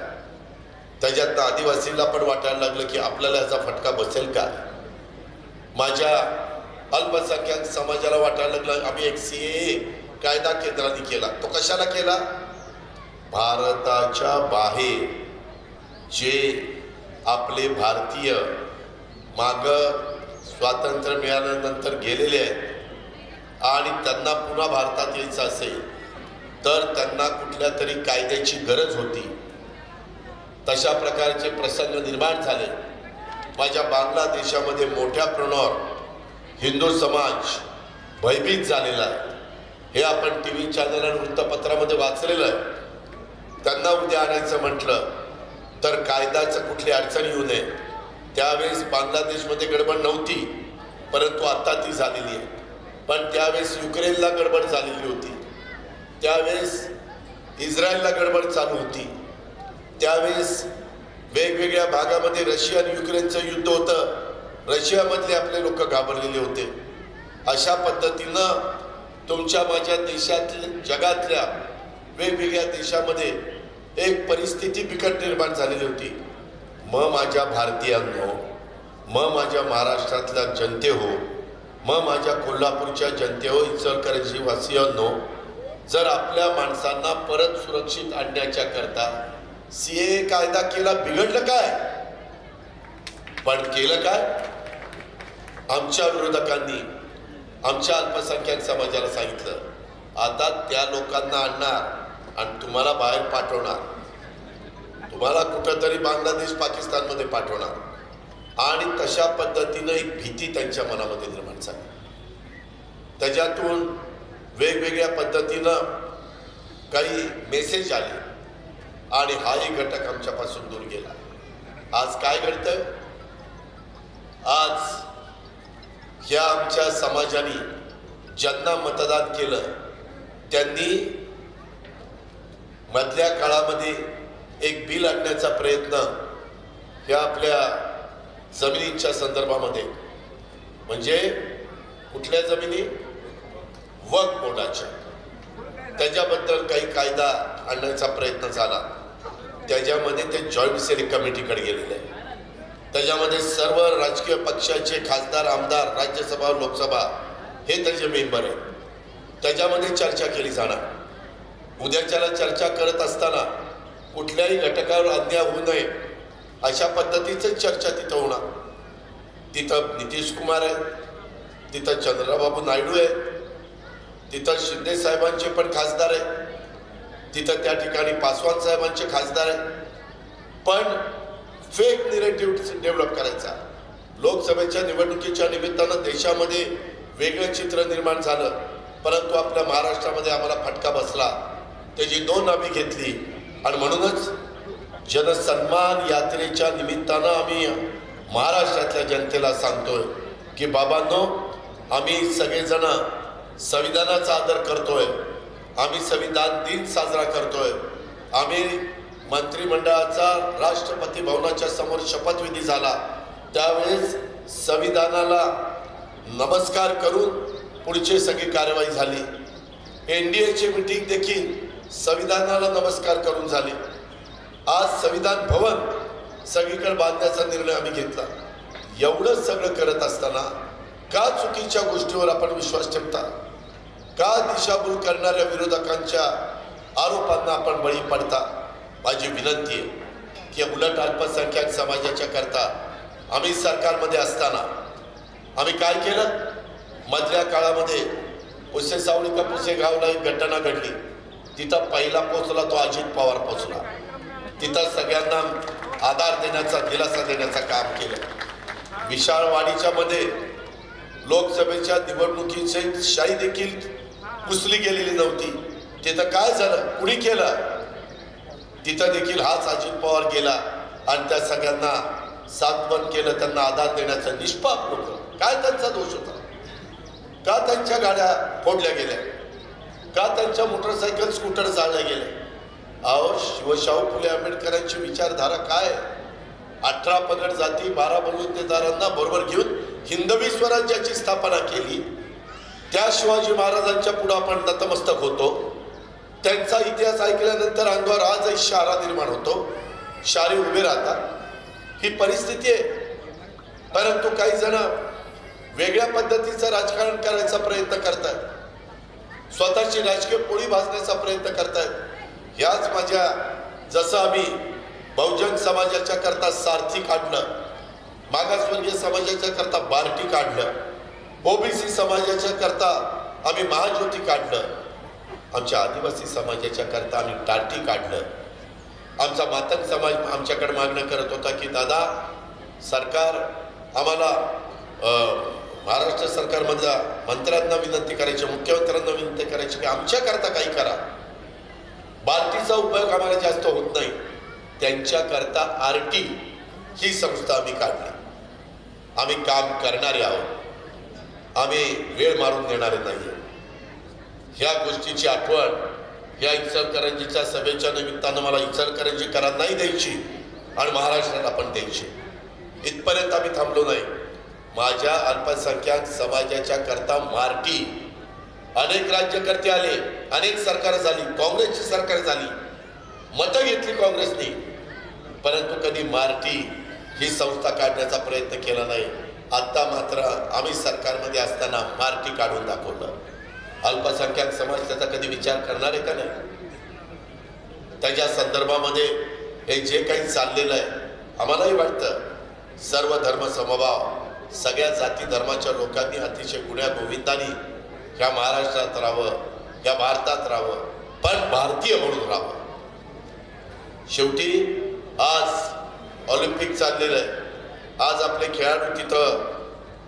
त्याच्यातनं आदिवासींना पण वाटायला लागलं की आपल्याला याचा फटका बसेल काय. माझ्या अल्पसंख्याक समाजाला वाटायला लागलं, आम्ही एक CAA कायदा केंद्राने केला. तो कशाला केला? भारताच्या बाहेर जे आपले भारतीय माग स्वातंत्र्य मिळाल्यानंतर गेलेले आहेत आणि त्यांना पुन्हा भारतात यायचं असेल तर त्यांना कुठल्या तरी कायद्याची गरज होती. तशा प्रकारचे प्रसंग निर्माण झाले. माझ्या बांगलादेशामध्ये मोठ्या प्रमाणावर हिंदू समाज भयभीत झालेला आहे. हे आपण TV चॅनल आणि वृत्तपत्रामध्ये वाचलेलं आहे. त्यांना उद्या आणायचं म्हटलं तर कायद्याचं कुठली अडचण येऊ नये. त्यावेळेस बांगलादेशमध्ये गडबड नव्हती, परंतु आता ती झालेली आहे. पण त्यावेळेस युक्रेनला गडबड झालेली होती, त्यावेळेस इस्रायलला गडबड चालू होती, त्यावेळेस वेगवेगळ्या भागामध्ये रशिया आणि युक्रेनचं युद्ध होतं. रशियामधले आपले लोक घाबरलेले होते. अशा पद्धतीनं तुमच्या माझ्या देशातल्या, जगातल्या वेगवेगळ्या देशामध्ये एक परिस्थिती बिकट निर्माण झालेली होती. मग माझ्या भारतीयांनो, मग माझ्या महाराष्ट्रातल्या जनते हो, मग माझ्या कोल्हापूरच्या जनते हो, इचलकरंजी वासियांनो, जर आपल्या माणसांना परत सुरक्षित आणण्याच्या करता CAA कायदा केला, बिघडलं काय? पण केलं काय? आमच्या विरोधकांनी आमच्या अल्पसंख्याक समाजाला सांगितलं, आता त्या लोकांना आणणार आणि तुम्हाला बाहेर पाठवणार, तुम्हाला कुठंतरी बांगलादेश, पाकिस्तानमध्ये पाठवणार. आणि तशा पद्धतीनं एक भीती त्यांच्या मनामध्ये निर्माण झाली. त्याच्यातून वेगवेगळ्या पद्धतीनं काही मेसेज आले आणि हाही घटक आमच्यापासून दूर गेला. आज काय घडतंय? आज ह्या आमच्या समाजाने ज्यांना मतदान केलं त्यांनी मधल्या काळामध्ये एक बिल आणण्याचा प्रयत्न ह्या आपल्या जमिनींच्या संदर्भामध्ये, म्हणजे कुठल्या जमिनी? वक्फ बोर्डाच्या, त्याच्याबद्दल काही कायदा आणण्याचा प्रयत्न झाला. त्याच्यामध्ये ते जॉईंट सिलेक्ट कमिटीकडे गेलेले आहे. त्याच्यामध्ये सर्व राजकीय पक्षाचे खासदार, आमदार, राज्यसभा, लोकसभा हे त्याचे मेंबर आहेत. त्याच्यामध्ये चर्चा केली जाणार. उद्याच्याला चर्चा करत असताना कुठल्याही घटकावर अन्याय होऊ नये अशा पद्धतीचं चर्चा तिथं होणार. तिथं नितीश कुमार आहे, तिथं चंद्रबाबू नायडू आहे, तिथं शिंदे साहेबांचे पण खासदार आहे, तिथं त्या ठिकाणी पासवान साहेबांचे खासदार आहे. पण फेक निरेटिव्ह डेव्हलप करायचा. लोकसभेच्या निवडणुकीच्या निमित्तानं देशामध्ये वेगळं चित्र निर्माण झालं, परंतु आपल्या महाराष्ट्रामध्ये आम्हाला फटका बसला. त्याची 2 नावी घेतली आणि म्हणूनच जनसन्मान यात्रेच्या निमित्तानं आम्ही महाराष्ट्रातल्या जनतेला सांगतोय की बाबांनो, आम्ही सगळेजण संविधानाचा आदर करतोय, आम्ही संविधान दिन साजरा करतोय, आम्ही मंत्रिमंडळाचा राष्ट्रपती भवनाच्या समोर शपथविधी झाला त्यावेळेस संविधानाला नमस्कार करून पुढची सगळी कारवाई झाली. NDAची मीटिंग देखील संविधानाला नमस्कार करून झाली. आज संविधान भवन सगळीकडे बांधण्याचा निर्णय आम्ही घेतला. एवढं सगळं करत असताना का चुकीच्या गोष्टीवर आपण विश्वास ठेवता? का दिशाभूल करणाऱ्या विरोधकांच्या आरोपांना आपण बळी पडता? माझी विनंती आहे की उलट अल्पसंख्याक समाजाच्या करता आम्ही सरकारमध्ये असताना आम्ही काय केलं? मधल्या काळामध्ये पुसेसावळी का पुसेगावला एक घटना घडली. तिथं पहिला पोचला तो अजित पवार पोचला. तिथं सगळ्यांना आधार देण्याचा, दिलासा देण्याचं काम केलं. विशाळवाडीच्या मध्ये लोकसभेच्या निवडणुकीची शाही देखील पुसली गेलेली नव्हती. तिथं काय झालं? कुणी केलं? तिथं देखील हाच अजित पवार गेला आणि त्या सगळ्यांना सांत्वन केलं, त्यांना आधार देण्याचा. निष्पाप लोक, काय त्यांचा दोष होता? का त्यांच्या गाड्या फोडल्या गेल्या? का त्यांच्या मोटरसायकल स्कूटर जाळल्या गेल्या? अहो, शिवशाहू फुले आंबेडकरांची विचारधारा काय? 18 पगड जाती 12 बलुतेदारांना बरोबर घेऊन हिंदवी स्वराज्याची स्थापना केली. त्या शिवाजी महाराजांच्या पुढे आपण नतमस्तक होतो. त्यांचा इतिहास ऐकल्यानंतर अंगावर आजही शारा निर्माण होतो. शारे उभे राहतात. ही परिस्थिती आहे. परंतु काही जण वेगळ्या पद्धतीचं राजकारण करायचा प्रयत्न करतात, स्वतःची राजकीय पोळी भाजण्याचा प्रयत्न करतात. याच माझ्या, जसं आम्ही बहुजन समाजाच्या करता सारथी काढलं, मागासवर्गीय समाजाच्या करता बार्टी काढलं, OBC समाजाच्या करता आम्ही महाज्योती काढलं, आमच्या आदिवासी समाजाच्या करता आम्ही टाटी काढलं. आमचा मातंग समाज आमच्याकडे मागणं करत होता की दादा, सरकार आम्हाला महाराष्ट्र सरकारमधल्या मंत्र्यांना विनंती करायची, मुख्यमंत्र्यांना विनंती करायची की आमच्या करता काही करा. बार्टीचा उपयोग आम्हाला जास्त होत नाही. त्यांच्या करता RT ही संस्था आम्ही काढली. आम्ही काम करणारे आहोत, आम्ही वेळ मारून देणारे नाही. ह्या गोष्टीची आठवण या इचलकरंजीच्या सभेच्या निमित्तानं मला इचलकरंजीकरांना नाही द्यायची आणि महाराष्ट्राला पण द्यायची. इथपर्यंत आम्ही थांबलो नाही. माझ्या अल्पसंख्याक समाजाच्या करता मार्टी अनेक राज्यकर्ते आले, अनेक सरकार झाली, काँग्रेसची सरकार झाली, मतं घेतली काँग्रेसने, परंतु कधी मार्टी ही संस्था काढण्याचा प्रयत्न केला नाही. आता मात्र आम्ही सरकारमध्ये असताना मार्टी काढून दाखवलं. अल्पसंख्याक समाज त्याचा कधी विचार करणार आहे का नाही? त्याच्या संदर्भामध्ये हे जे काही चाललेलं आहे, आम्हालाही वाटतं सर्व धर्म समभाव, सगळ्या जाती धर्माच्या लोकांनी अतिशय गुण्या गोविंदानी या महाराष्ट्रात राहावं, या भारतात राहावं, पण भारतीय म्हणून राहावं. शेवटी आज ऑलिम्पिक चाललेलं आहे. आज आपले खेळाडू तिथं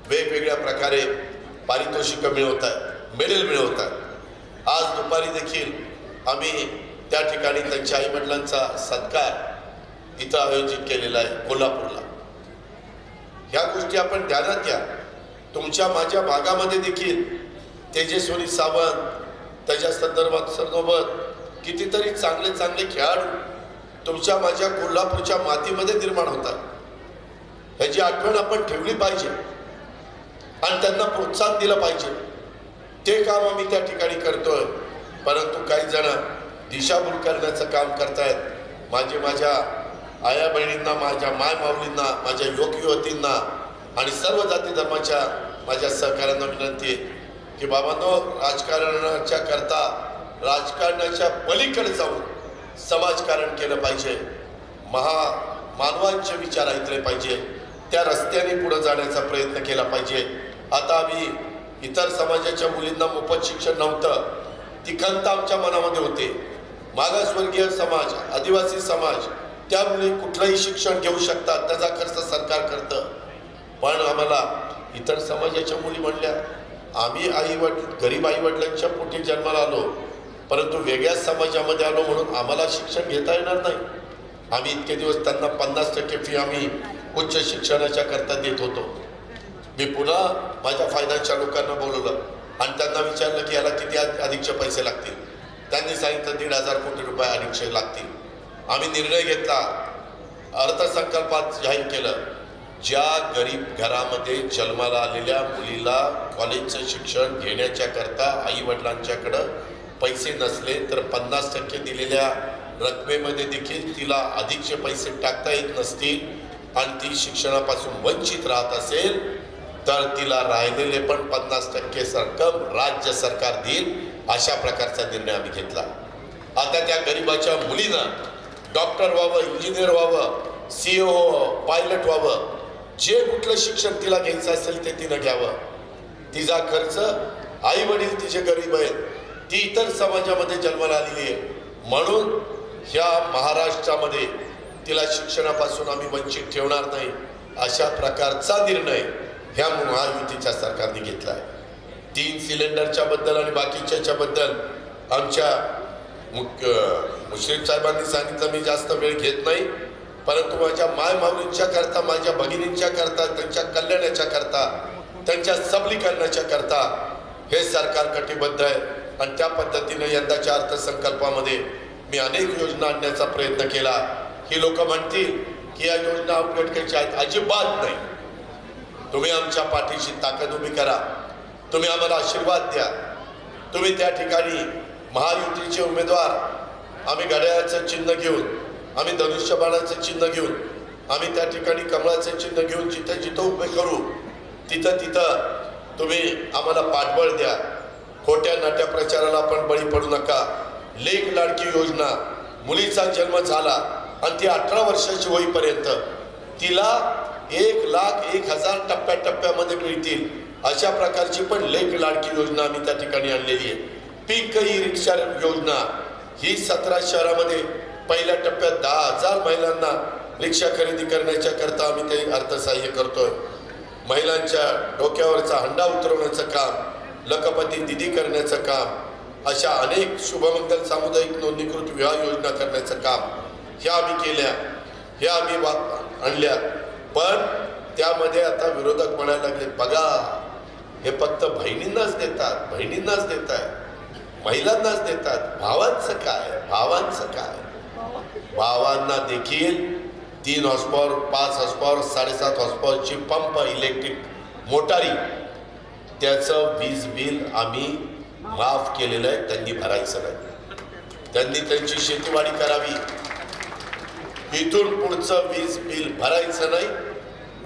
वेगवेगळ्या प्रकारे पारितोषिकं मिळवतात, मेडल मिळवतात. आज दुपारी देखील आम्ही त्या ठिकाणी त्यांच्या आईवडिलांचा सत्कार इथं आयोजित केलेला आहे कोल्हापूरला. ह्या गोष्टी आपण ध्यानात घ्या. तुमच्या माझ्या भागामध्ये देखील तेजस्विनी सावंत, त्याच्या संदर्भात सोबत कितीतरी चांगले चांगले खेळाडू तुमच्या माझ्या कोल्हापूरच्या मातीमध्ये निर्माण होतात. ह्याची आठवण आपण ठेवली पाहिजे आणि त्यांना प्रोत्साहन दिलं पाहिजे. ते काम आम्ही त्या ठिकाणी करतोय. परंतु काही जण दिशाभूल करण्याचं काम करतायत. माझ्या आया बहिणींना, माझ्या माय माऊलींना, माझ्या युवक युवतींना आणि सर्व जाती धर्माच्या माझ्या सहकाऱ्यांना विनंती आहे की बाबांनो, राजकारणाच्या करता राजकारणाच्या पलीकडे जाऊन समाजकारण केलं पाहिजे. मानवांचे विचार ऐकले पाहिजे. त्या रस्त्याने पुढे जाण्याचा प्रयत्न केला पाहिजे. आता आम्ही इतर समाजाच्या मुलींना मोफत शिक्षण नव्हतं, ती खंत आमच्या मनामध्ये होते. मागासवर्गीय समाज, आदिवासी समाज, त्या मुली कुठलंही शिक्षण घेऊ शकतात, त्याचा खर्च सरकार करतं. पण आम्हाला इतर समाजाच्या मुली म्हणल्या, आम्ही गरीब आईवडिलांच्या पोटी जन्माला आलो, परंतु वेगळ्या समाजामध्ये आलो म्हणून आम्हाला शिक्षण घेता येणार नाही. आम्ही इतके दिवस त्यांना 50% फी आम्ही उच्च शिक्षणाच्या करता देत होतो. मी पुन्हा माझ्या फायनान्सच्या लोकांना बोलवलं आणि त्यांना विचारलं की याला किती अधिकचे पैसे लागतील. त्यांनी सांगितलं 1,500 कोटी रुपये अधिकचे लागतील. आम्ही निर्णय घेतला, अर्थसंकल्पात जाहीर केलं, ज्या गरीब घरामध्ये जन्माला आलेल्या मुलीला कॉलेजचं शिक्षण घेण्याच्या करता आई वडिलांच्याकडं पैसे नसले तर 50% दिलेल्या रकमेमध्ये देखील तिला अधिकचे पैसे टाकता येत नसतील आणि ती शिक्षणापासून वंचित राहत असेल तर तिला राहिलेले पण 50% रक्कम राज्य सरकार देईल. अशा प्रकारचा निर्णय आम्ही घेतला. आता त्या गरिबाच्या मुलीनं डॉक्टर व्हावं, इंजिनियर व्हावं, CEO व्हावं, पायलट व्हावं, जे कुठलं शिक्षण तिला घ्यायचं असेल ते तिनं घ्यावं. तिचा खर्च, आई वडील तिचे गरीब आहेत, ती इतर समाजामध्ये जन्माला आलेली आहे म्हणून ह्या महाराष्ट्रामध्ये तिला शिक्षणापासून आम्ही वंचित ठेवणार नाही. अशा प्रकारचा निर्णय ह्या महायुतीच्या सरकारने घेतला आहे. 3 सिलेंडरच्या बद्दल आणि बाकीच्या बद्दल आमच्या मुश्रीफ साहेबांनी सांगितलं, मी जास्त वेळ घेत नाही, परंतु माझ्या मायमाऊलींच्या करता, माझ्या भगिनींच्या करता, त्यांच्या कल्याणाच्या करता, त्यांच्या सबलीकरणाच्या करता हे सरकार कटिबद्ध आहे. आणि त्या पद्धतीने यंदाच्या अर्थसंकल्पामध्ये मी अनेक योजना आणण्याचा प्रयत्न केला. ही लोक म्हणतील की या योजना अपघटकाच्या आहेत. अजिबात नाही. तुम्ही आमच्या पाठीशी ताकद उभी करा, तुम्ही आम्हाला आशीर्वाद द्या. तुम्ही त्या ठिकाणी महायुतीचे उमेदवार, आम्ही घड्याळाचं चिन्ह घेऊन, आम्ही धनुष्यबाणाचं चिन्ह घेऊन, आम्ही त्या ठिकाणी कमळाचं चिन्ह घेऊन जिथं जिथं उभे करू तिथं तुम्ही आम्हाला पाठबळ द्या. खोट्या नाट्या प्रचाराला आपण बळी पडू नका. लेक लाडकी योजना, मुलीचा जन्म झाला आणि ती 18 वर्षाची होईपर्यंत तिला 1,01,000 टप्प्याटप्प्यामध्ये मिळतील. अशा प्रकारची पण लेक लाडकी योजना आम्ही त्या ठिकाणी आणलेली आहे. पीक ई रिक्षा योजना ही 17 शहरामध्ये पहिल्या टप्प्यात 10,000 महिलांना रिक्षा खरेदी करण्याच्या करता आम्ही ते अर्थसहाय्य करतोय. महिलांच्या डोक्यावरचा हंडा उतरवण्याचं काम, लखपती दिदी करण्याचं काम, अशा अनेक शुभमंगल सामुदायिक नोंदणीकृत विवाह योजना करण्याचं काम ह्या आम्ही केल्या, ह्या आम्ही आणल्या. पण त्यामध्ये आता विरोधक म्हणायला लागले, बघा हे फक्त बहिणींनाच देतात, महिलांनाच देतात, भावांचं काय? भावांना देखील 3 हॉर्सपॉवर, 5 हॉर्सपॉवर, 7.5 हॉर्सपॉवरची पंप इलेक्ट्रिक मोटारी, त्याचं वीज बिल आम्ही माफ केलेलं आहे. त्यांनी भरायचं नाही. त्यांनी त्यांची शेतीवाडी करावी. इथून पुढचं वीज बिल भरायचं नाही,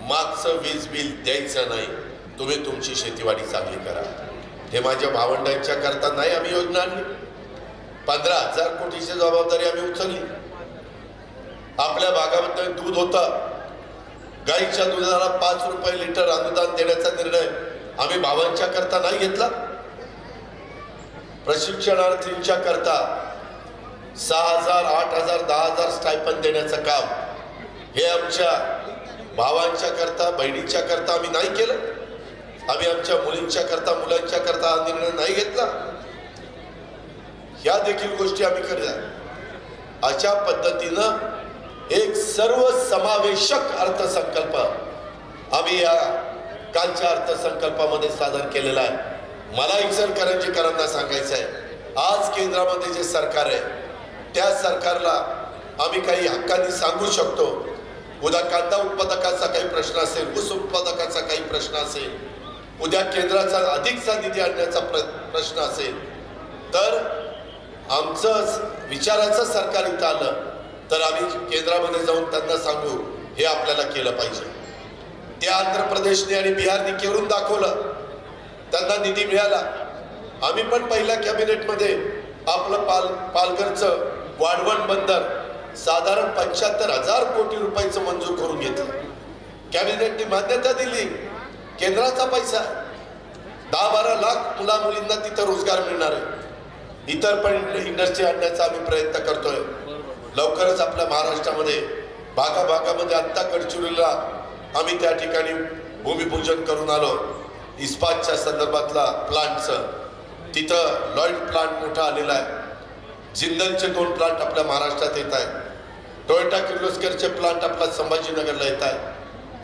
मागचं वीज बिल द्यायचं नाही. तुम्ही तुमची शेतीवाडी चांगली करा. हे माझ्या भावंडांच्या करता नाही आम्ही योजना आणली. 15,000 कोटीची जबाबदारी आम्ही उचलली. आपल्या भागामध्ये दूध होतं, गाईच्या दुधाला 5 रुपये लिटर अनुदान देण्याचा निर्णय आम्ही भावांच्या करता नाही घेतला. प्रशिक्षणार्थींच्या करता 6,000, 8,000, 10,000 स्टायपंड देण्याचं काम हे आमच्या भावांच्या करता, बहिणींच्या करता आम्ही नाही केलं. आम्ही आमच्या मुलींच्या करता, मुलांच्या करता हा निर्णय नाही घेतला. ह्या देखील गोष्टी आम्ही केल्या. अशा पद्धतीनं एक सर्वसमावेशक अर्थसंकल्प आम्ही या कालच्या अर्थसंकल्पामध्ये सादर केलेला आहे. मला इचलकरंजीकरांना सांगायचं आहे, आज केंद्रामध्ये जे सरकार आहे त्या सरकारला आम्ही काही हक्काने सांगू शकतो. उद्या कांदा उत्पादकाचा काही प्रश्न असेल, ऊस उत्पादकाचा काही प्रश्न असेल, उद्या केंद्राचा अधिकचा निधी आणण्याचा प्रश्न असेल, तर आमचं विचाराचं सरकार इथं आलं तर आम्ही केंद्रामध्ये जाऊन त्यांना सांगू हे आपल्याला केलं पाहिजे. त्या आंध्र प्रदेशने आणि बिहारने करून दाखवलं, त्यांना निधी मिळाला. आम्ही पण पहिल्या कॅबिनेटमध्ये आपलं पालघरचं वाढवण बंदर साधारण 75,000 कोटी रुपयाचं मंजूर करून घेतलं. कॅबिनेटने मान्यता दिली. केंद्राचा पैसा 10-12 लाख मुला मुलींना तिथं रोजगार मिळणार आहे. इतर पण इंडस्ट्री आणण्याचा आम्ही प्रयत्न करतोय. लवकरच आपल्या महाराष्ट्रामध्ये भागाभागामध्ये आत्ता गडचिरोलीला आम्ही त्या ठिकाणी भूमिपूजन करून आलो. इस्पातच्या संदर्भातला प्लांटचं तिथं लॉइड प्लांट मोठा आलेला आहे. जिंदलचे 2 प्लांट आपल्या महाराष्ट्रात येत आहेत. टोयोटा किर्लोस्करचे प्लांट आपला संभाजीनगरला येत आहे.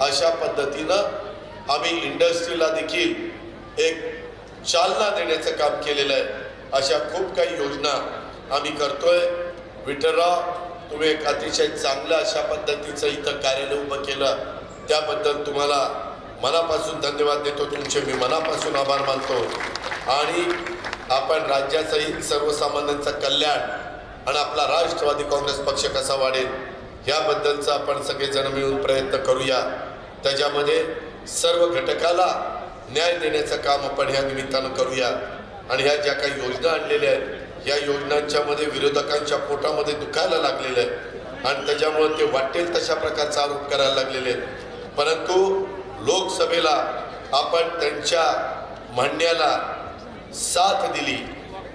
अशा पद्धतीनं आम्ही इंडस्ट्रीला देखील एक चालना देण्याचं काम केलेलं आहे. अशा खूप काही योजना आम्ही करतोय. विठ्ठलराव, तुम्ही एक अतिशय चांगलं अशा पद्धतीचं इथं कार्यालय उभं केलं, त्याबद्दल तुम्हाला मनापासून धन्यवाद देतो. तुमचे मी मनापासून आभार मानतो. आणि आपण राज्याचंही सर्वसामान्यांचं कल्याण आणि आपला राष्ट्रवादी काँग्रेस पक्ष कसा वाढेल याबद्दलचा आपण सगळेजण मिळून प्रयत्न करूया. त्याच्यामध्ये सर्व घटकाला न्याय देण्याचं काम आपण ह्या निमित्तानं करूया. आणि ह्या ज्या काही योजना आणलेल्या आहेत या योजनांच्या मध्ये विरोधकांच्या पोटामध्ये दुखायला लागलेलं आहे आणि त्याच्यामुळे ते वाटेल तशा प्रकारचा आरोप करायला लागलेले आहेत. परंतु लोकसभेला आपण त्यांच्या म्हणण्याला साथ दिली,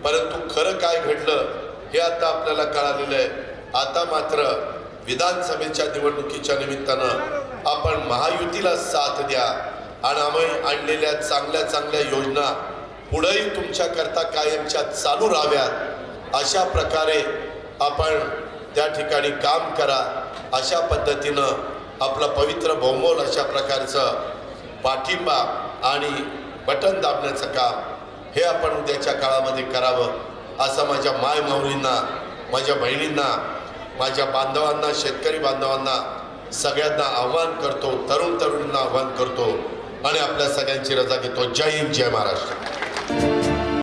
परंतु खरं काय घडलं हे आता आपल्याला कळालेलं आहे. आता मात्र विधानसभेच्या निवडणुकीच्या निमित्तानं आपण महायुतीला साथ द्या आणि आम्ही आणलेल्या चांगल्या चांगल्या योजना पुढेही तुमच्याकरता कायमच्या चालू राहाव्यात अशा प्रकारे आपण त्या ठिकाणी काम करा. अशा पद्धतीनं आपलं पवित्र बहुमोल अशा प्रकारचं पाठिंबा आणि बटन दाबण्याचं काम हे आपण उद्याच्या काळामध्ये करावं असं माझ्या माय माऊलींना, माझ्या बहिणींना, माझ्या बांधवांना, शेतकरी बांधवांना सगळ्यांना आव्हान करतो, तरुण तरुणींना आव्हान करतो आणि आपल्या सगळ्यांची रजा घेतो. जय हिंद, जय महाराष्ट्र.